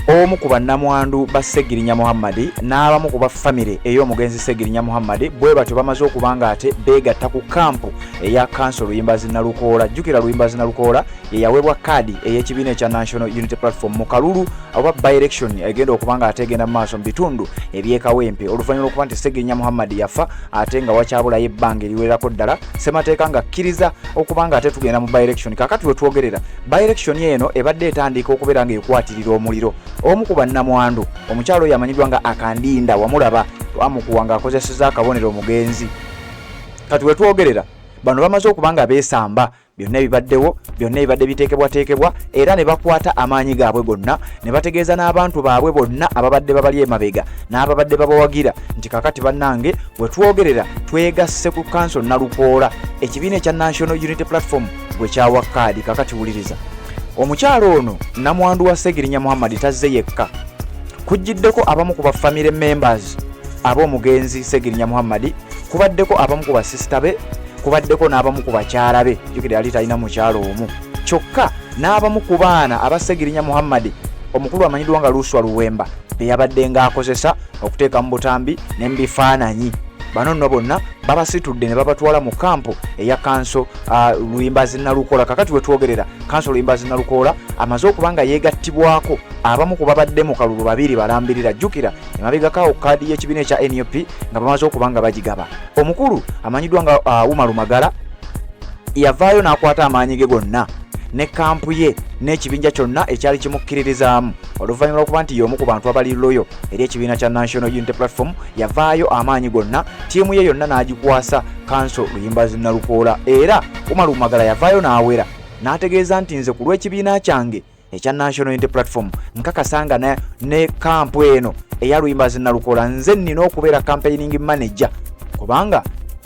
omu ku bannamwandu ba Ssegirinya Muhammad n'abamu ku baffamire ey'omugenzi Ssegirinya Muhammad bwe batyo bamaze okubanga ate beegatta ku kampu eya Council Luyimbazi Nalukoola. Jjukira Luyimbazi Nalukoola ye yaweebwa kaadi ey'ekibiina ekya National Unity Platform mu kalulu oba by-election egenda okubanga ate egenda mu maaso mu bitundu eby'ekawempe oluvannyuma lw'okuba nti Ssegirinya Muhammad yafa ate nga wakyabulayo ebbanga eriwererako ddala ssemateeka nga kkiriza okubanga ate tugenda mu by-election. Kaakati we twogerera by-election eno ebadde etandika okubeera ng'ekwatirira omuliro. Omu ku bannamwandu omukyalo oyo amanyiddwa nga Akandinda wamulaba twamukuwa ng'akozesezza akabonero omugenzi. Kati we twogerera bano bamaze okuba nga beesamba byonna ebibaddewo byonna ebibadde biteekebwateekebwa era ne bakwata amaanyi gaabwe gonna ne bategeeza n'abantu baabwe bonna ababadde babali emabega n'ababadde babawagira nti kakati bannange we twogerera twegasse ku Council Nalukoola ekibiina ekya National Unity Platform bwe kyawa kaadi. Kakati wuliriza omukyalo ono namwandu wa Ssegirinya Muhammad tazze yekka, kujjiddeko abamu ku bafamily members ab'omugenzi Ssegirinya Muhammad, kubaddeko abamu ku basisita be, kubaddeko n'abamu ku bakyala be. Jjukira yali talina mukyalo omu kyokka, n'abamu ku baana aba Ssegirinya Muhammad omukulu amanyiddwa nga Luswa Luwemba be yabadde ng'akozesa okuteeka mu butambi ne mu bifaananyi. Bano nno bonna babasitudde ne babatwala mu kampu eya Council Luyimbazi Nalukoola. Kakati we twogerera Council Luyimbazi Nalukoola amaze okuba nga yeegattibwako abamu ku babadde mu kalulu babiri balambirira. Jjukira emabegakaawo kaadi y'ekibiina ekya NUP nga bamaze okuba nga bagigaba. Omukulu amanyiddwa nga Umar Magala yavaayo n'akwata amaanyi ge gonna ne kampu ye n'ekibinja kyonna ekyali kimukkiririzaamu oluvannyuma lw'okuba nti y'omu ku bantu abali loyo eri ekibiina kya National Unity Platform. Yavaayo amaanyi gonna, ttiimu ye yonna n'agikwasa Council Luyimbazi Nalukoola era Umar Magala yavaayo n'awera n'ategeeza nti nze ku lw'ekibiina kyange ekya National Unity Platform nkakasanga ne kampu eno eya Luyimbazi Nalukoola nze nnina okubeera campaigning manager, kubanga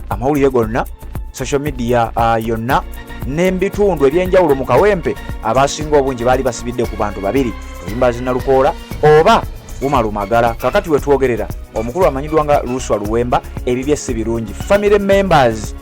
amawulire gonna social media yonna n'ebitundu ebyenjawulo mu kawempe abasinga obungi baali basibidde ku bantu babiri, Luyimbazi Nalukoola oba Umar Magala. Kakati we twogerera omukulu amanyiddwa nga Luswa Luwemba ebibye si birungi. Family members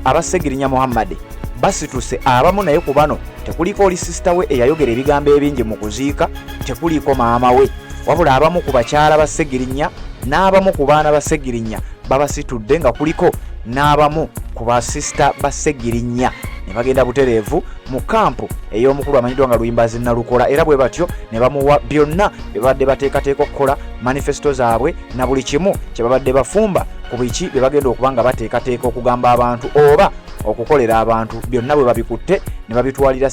aba Ssegirinya Muhammad basituse abamu naye ku bano tekuliko oli sisita we eyayogera ebigambo ebingi mu kuziika, tekuliko maama we, wabula abamu ku bakyala ba Ssegirinya n'abamu ku baana ba Ssegirinya babasitudde nga kuliko n'abamu ku basisita ba Ssegirinya ne bagenda butereevu mu kampu ey'omukulu amanyiddwa nga Luyimbazi Nalukoola era bwe batyo ne bamuwa byonna bye babadde bateekateeka okukola, manifesto zaabwe na buli kimu kye babadde bafumba ku biki bye bagenda okuba nga bateekateeka okugamba abantu oba okukolera abantu, byonna bwe babikutte ne babitwalira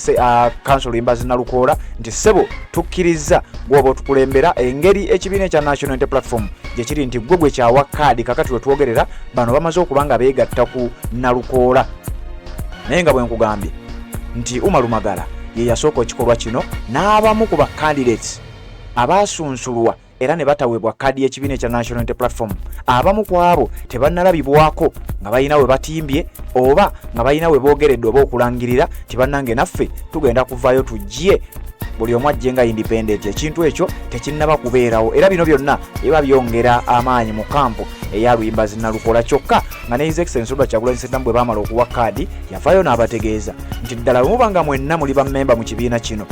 Council Luyimbazi Nalukoola nti ssebo tukkiriza gw'oba otukulembera engeri ekibiina ekya National Unity Platform gye kiri nti gwe gwe kyawa kaadi. Kakati we twogerera bano bamaze okuba nga beegatta ku Nalukoola. Naye nga bwe nkugambye nti Umar Magala ye yasooka ekikolwa kino n'abamu ku bacandidates abaasunsulwa era ne bataweebwa kaadi y'ekibiina ekya National Unity Platform. Abamu ku abo tebannalabibwako nga balina we batimbye oba nga balina we boogeredde oba okulangirira ti bannange naffe tugenda kuvaayo tujje buli omu ajje nga independent. Ekintu ekyo tekinnaba kubeerawo era bino byonna biba byongera amaanyi mu kampu eya Luyimbazi Nalukoola. Kyokka nga ne His Excellency Robert Kyagulanyi Ssentamu bwe baamala okuwa kaadi yavaayo n'abategeeza nti ddala bwemubanga mwenna muli bammemba mu kibiina kino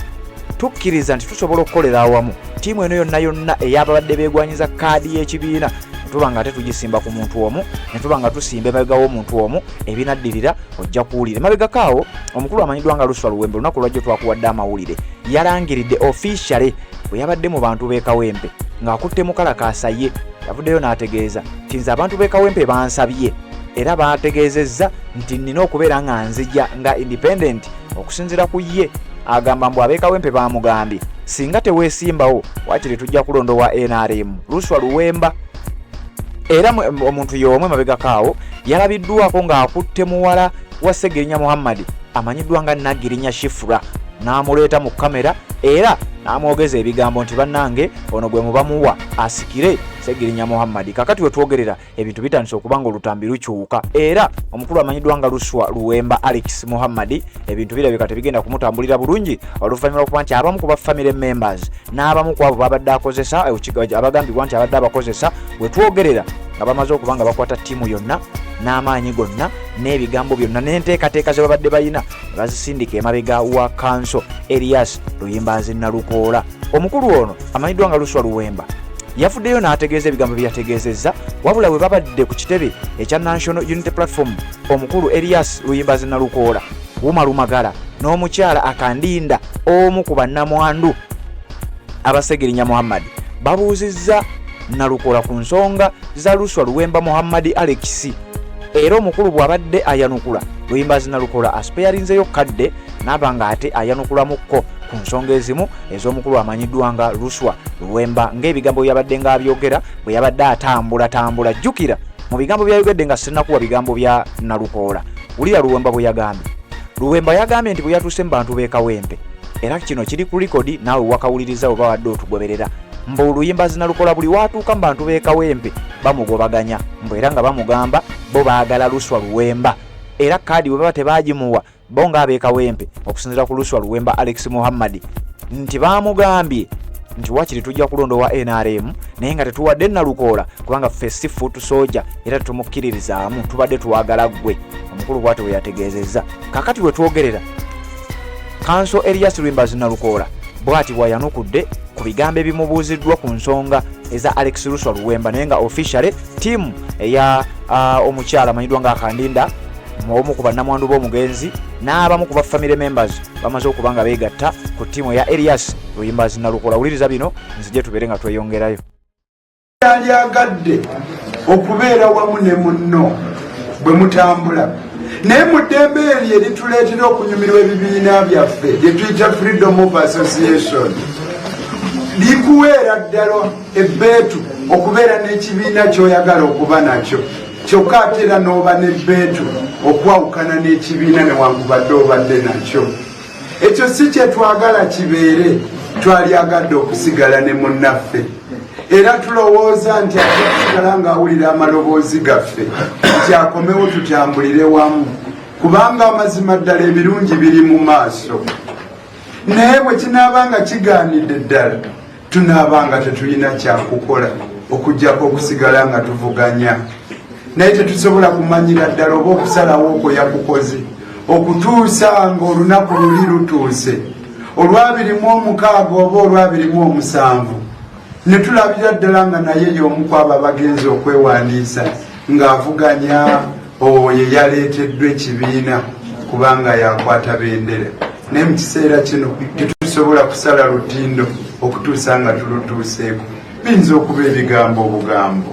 tukkiriza nti tusobola okukolera awamu ttiimu eno yonna ey'ababadde beegwanyiza kaadi y'ekibiina tuba nga ate tugisimba ku muntu omu ne tuba nga tusimba emabega w'omuntu omu ebinaddirira ojja kuwulira. Emabegakaawo omukulu amanyiddwa nga Luswa Luwembe olunaku lwajjo twakuwadde amawulire yalangiridde officially bwe yabadde mu bantu b'e Kawempe ng'akutte mukalakaasa ye yavuddeyo n'ategeeza nti nze abantu b'e Kawempe bansabye era bategeezezza nti nnina okubeera nga nzija nga independent okusinziira ku ye. Agamba mbu ab'e Kawempe baamugambye singa teweesimbawo wakiri tujja kulondowa NRM. Luswa Luwemba era omuntu y'omu emabegakaawo yalabiddwako ng'akutte muwala wa Ssegirinya Muhammad amanyiddwa nga Nagirinya Shifura n'amuleeta mu kamera era n'amwogeza ebigambo nti bannange ono gwe mubamuwa asikire Ssegirinya Muhammad. Kakati we twogerera ebintu bitandise okuba nga olutambi lukyuka era omukulu amanyiddwa nga Luswa Luwemba Alex Muhammad ebintu birabika tebigenda kumutambulira bulungi oluvannyuma lw'okuba nti abamu ku bafamily members n'abamu ku abo babadde akozesa abagambibwa nti abadde abakozesa we twogerera nga bamaze okubanga bakwata ttiimu yonna n'amaanyi gonna n'ebigambo byonna n'enteekateeka ze babadde bayina bazisindika emabega wa kanso Erias Luyimbazi Nalukoola. Omukulu ono amanyiddwa nga Luswa Luwemba yafuddeyo n'ategeeza ebigambo bye yategeezezza, wabula bwe babadde ku kitebe ekya National Unity Platform omukulu Erias Luyimbazi Nalukoola, Wuma Lumagala n'omukyala Akandinda omu ku bannamwandu Abasegirinya Muhammad babuuzizza Nalukoola ku nsonga za Luswa Luwemba Muhammad Alex. Era omukulu bw'abadde ayanukula Luyimbazi Nalukoola aspeyarinzeyo kadde n'abanga ate ayanukulamuko ku nsonga ezimu ez'omukulu amanyiddwa nga Luswa Luwemba ng'ebigambo byabadde nga abyogera bwe yabadde atambula. Jjukira mu bigambo byayogedde nga sinnakuwa bigambo bya Nalukoola. Wulira Luwemba bwe yagambye. Luwemba yagambye nti bwe yatuuse mu bantu b'e Kawempe, era kino kiri ku likodi naawe wakawuliriza oba wadde otugoberera, mbu Luyimbazi Nalukoola buli watuuka mu bantu b'e Kawempe bamugobaganya, mbu era nga bamugamba bo baagala Luswa Luwemba, era kaadi bwe baba tebaagimuwa bo ng'ab'e Kawempe okusinziira ku Luswa Luwemba Alex Muhammad nti baamugambye nti wakiri tujja kulondowa NRM naye nga tetuwadde Nalukoola kubanga ffe si foot soldier era tumukkiririzaamu, tubadde tuwagala ggwe. Omukulu bw'atyo bwe yategeezezza. Kakati we twogerera kanso Erias Luyimbazi Nalukoola bw'ati bwayanukudde ku bigambo ebimubuuziddwa ku nsonga eza Alex Luswa Luwemba, naye nga officially ttiimu eya omukyala amanyiddwa nga Akandinda omu ku bannamwandu b'omugenzi n'abamu ku bafamily members bamaze okuba nga beegatta ku ttiimu ya Erias Luyimbazi Nalukoola. Wuliriza bino nzije tubeere nga tweyongerayo. Yalyagadde okubeera wamu ne munno bwe mutambula naye mu ddembe eryo erituleetera okunyumirwa ebibiina byaffe bye tuyita Freedom of Association likuweera ddala ebbeetu okubeera n'ekibiina ky'oyagala okuba nakyo, kyokka ate era n'oba n'ebbeetu okwawukana n'ekibiina newankubadde obadde nakyo. Ekyo si kye twagala kibeere, twalyagadde okusigala ne munnaffe, era tulowooza nti ate tusigala ng'awulira amaloboozi gaffe nti akomewo tutambulire wamu, kubanga amazima ddala ebirungi biri mu maaso. Naye bwe kinaabanga kigaanidde ddala tunaabanga tetulina kyakukola okuggyako okusigala nga tuvuganya, naye tetusobola kumanyira ddala oba okusalawo okwo yakukoze okutuusa ng'olunaku luli lutuuse, olw'abirimu 6 oba olw'27 ne tulabira ddala nga naye y'omu ku abo abagenzi okwewandiisa ng'avuganya oyo yaleeteddwa ekibiina kubanga yakwata bendera. Naye mu kiseera kino tetusobola kusala lutindo okutuusa nga tulutuuseeko, biyinza okuba ebigambo obugambo.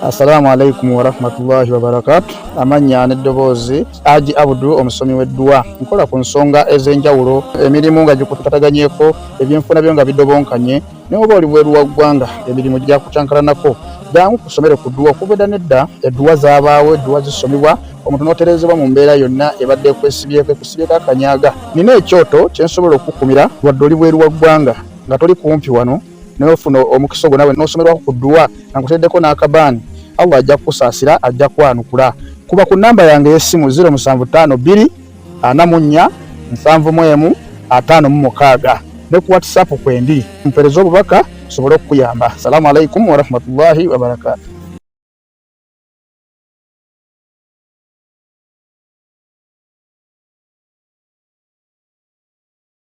Assalamu alaikum warahmatullahi wabarakatuh. Amanya n'eddoboozi Haji Abdu omusomi w'eddua. Nkola ku nsonga ez'enjawulo, emirimu nga gikutataganyeko, ebyenfuna byo nga bidobonkanye, ne oba oli bweru wa ggwanga emirimu gya kucankalanako. Jangu kusomere ku ddua okubeda nedda eddua zaabaawo, eddua zisomibwa omuntu n'oterezebwa mu mbeera yonna ebadde ekwesibyeko akanyaga. Nina ekyoto kye nsobola okukumira wadde oli bweru wa ggwanga nga toli kumpi wano n'ofuna omukisa ogwo nawe n'osomerwako ku ddua nga nkuteddeko n'akabaani, Allah ajja kukusaasira, ajja kwanukula. Kuba ku namba yange y'essimu 0752 44 71 56 ne ku WhatsApp kwendi mpereza obubaka sobole okukuyamba. Assalamu alaikum warahmatullahi wabarakatuh.